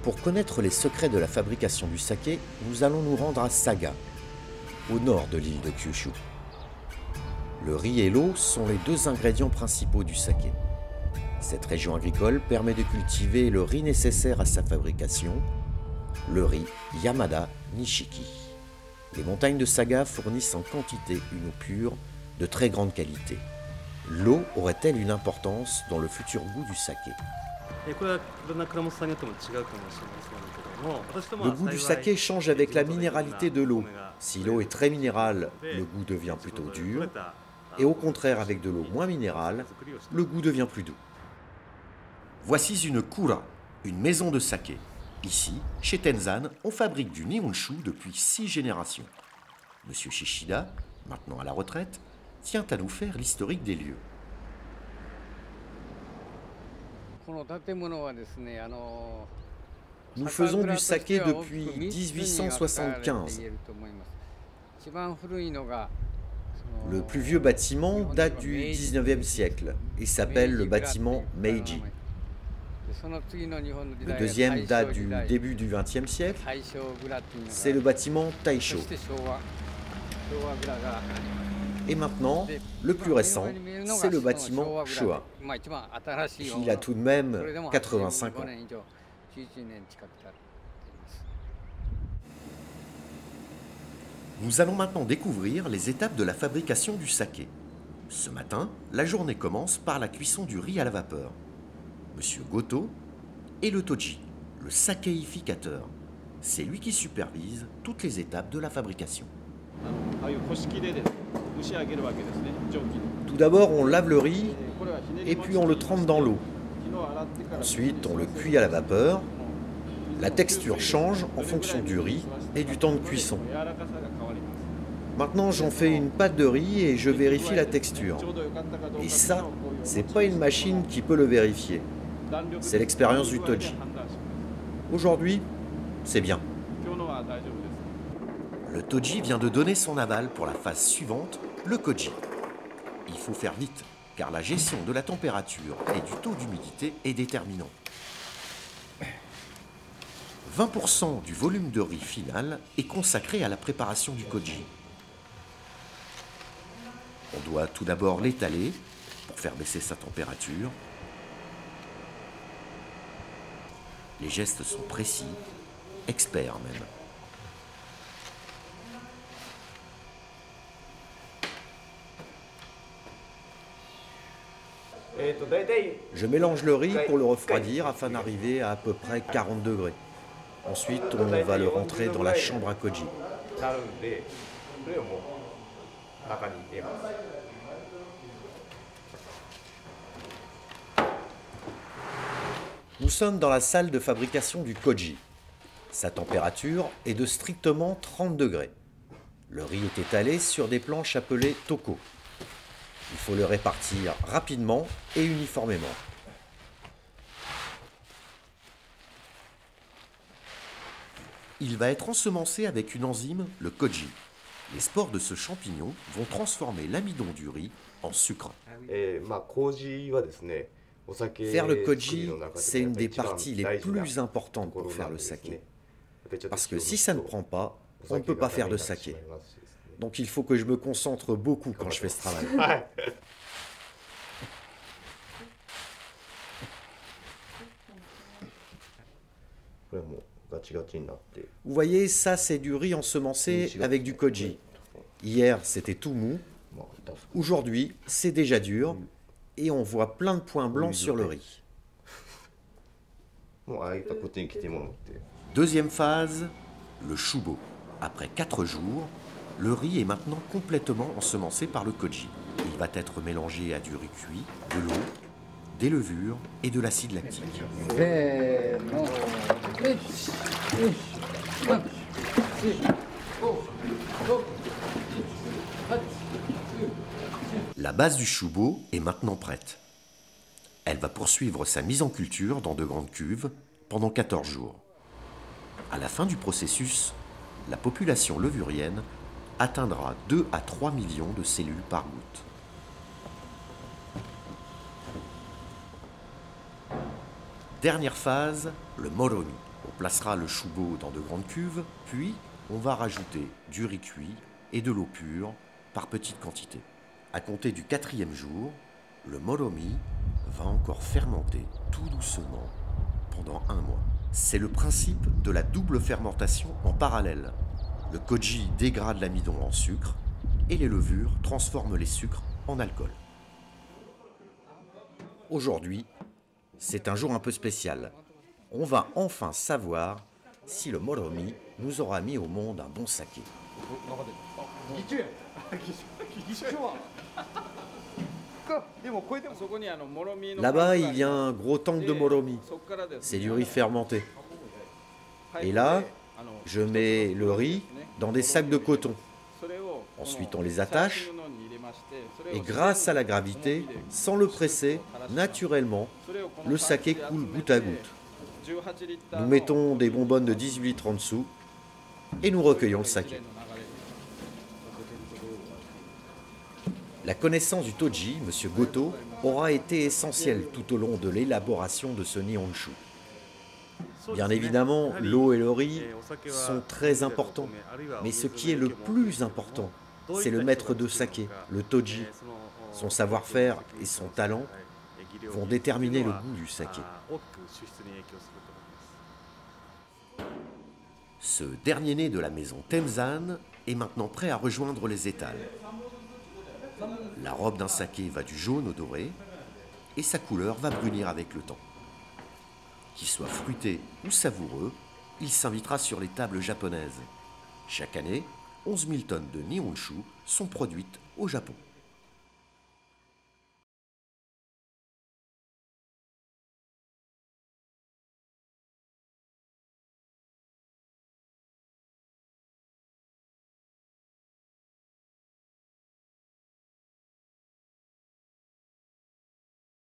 Pour connaître les secrets de la fabrication du saké, nous allons nous rendre à Saga, au nord de l'île de Kyushu. Le riz et l'eau sont les deux ingrédients principaux du saké. Cette région agricole permet de cultiver le riz nécessaire à sa fabrication, le riz Yamada Nishiki. Les montagnes de Saga fournissent en quantité une eau pure de très grande qualité. L'eau aurait-elle une importance dans le futur goût du saké? Le goût du saké change avec la minéralité de l'eau. Si l'eau est très minérale, le goût devient plutôt dur, et au contraire avec de l'eau moins minérale, le goût devient plus doux. Voici une kura, une maison de saké. Ici, chez Tenzan, on fabrique du nihonshu depuis 6 générations. Monsieur Shishida, maintenant à la retraite, tient à nous faire l'historique des lieux. Nous faisons du saké depuis 1875. Le plus vieux bâtiment date du 19e siècle et s'appelle le bâtiment Meiji. Le deuxième date du début du XXe siècle, c'est le bâtiment Taisho. Et maintenant, le plus récent, c'est le bâtiment Showa. Il a tout de même 85 ans. Nous allons maintenant découvrir les étapes de la fabrication du saké. Ce matin, la journée commence par la cuisson du riz à la vapeur. Monsieur Goto est le toji, le sakéificateur. C'est lui qui supervise toutes les étapes de la fabrication. Tout d'abord, on lave le riz et puis on le trempe dans l'eau. Ensuite, on le cuit à la vapeur. La texture change en fonction du riz et du temps de cuisson. Maintenant, j'en fais une pâte de riz et je vérifie la texture. Et ça, c'est pas une machine qui peut le vérifier. C'est l'expérience du toji. Aujourd'hui, c'est bien. Le toji vient de donner son aval pour la phase suivante, le koji. Il faut faire vite, car la gestion de la température et du taux d'humidité est déterminant. 20% du volume de riz final est consacré à la préparation du koji. On doit tout d'abord l'étaler pour faire baisser sa température. Les gestes sont précis, experts même. Je mélange le riz pour le refroidir afin d'arriver à peu près 40 degrés. Ensuite, on va le rentrer dans la chambre à koji. Nous sommes dans la salle de fabrication du koji. Sa température est de strictement 30 degrés. Le riz est étalé sur des planches appelées toko. Il faut le répartir rapidement et uniformément. Il va être ensemencé avec une enzyme, le koji. Les spores de ce champignon vont transformer l'amidon du riz en sucre. Faire le koji, c'est une des parties les plus importantes pour faire le saké. Parce que si ça ne prend pas, on ne peut pas faire de saké. Donc il faut que je me concentre beaucoup quand je fais ce travail. Vous voyez, ça c'est du riz ensemencé avec du koji. Hier c'était tout mou. Aujourd'hui c'est déjà dur et on voit plein de points blancs sur le riz. Deuxième phase, le shubo. Après 4 jours, le riz est maintenant complètement ensemencé par le koji. Il va être mélangé à du riz cuit, de l'eau, des levures et de l'acide lactique. La base du shubo est maintenant prête. Elle va poursuivre sa mise en culture dans de grandes cuves pendant 14 jours. À la fin du processus, la population levurienne atteindra 2 à 3 millions de cellules par goutte. Dernière phase, le moromi. On placera le shubo dans de grandes cuves, puis on va rajouter du riz cuit et de l'eau pure par petites quantités. À compter du 4e jour, le moromi va encore fermenter tout doucement pendant 1 mois. C'est le principe de la double fermentation en parallèle. Le koji dégrade l'amidon en sucre et les levures transforment les sucres en alcool. Aujourd'hui, c'est un jour un peu spécial. On va enfin savoir si le moromi nous aura mis au monde un bon saké. Là-bas, il y a un gros tank de moromi. C'est du riz fermenté. Et là, je mets le riz dans des sacs de coton. Ensuite, on les attache. Et grâce à la gravité, sans le presser, naturellement, le saké coule goutte à goutte. Nous mettons des bonbonnes de 18 litres en dessous et nous recueillons le saké. La connaissance du toji, M. Goto, aura été essentielle tout au long de l'élaboration de ce nihonshu. Bien évidemment, l'eau et le riz sont très importants, mais ce qui est le plus important, c'est le maître de saké, le toji. Son savoir-faire et son talent vont déterminer le goût du saké. Ce dernier né de la maison Tenzan est maintenant prêt à rejoindre les étals. La robe d'un saké va du jaune au doré et sa couleur va brunir avec le temps. Qu'il soit fruité ou savoureux, il s'invitera sur les tables japonaises. Chaque année, 11 000 tonnes de nihonshu sont produites au Japon.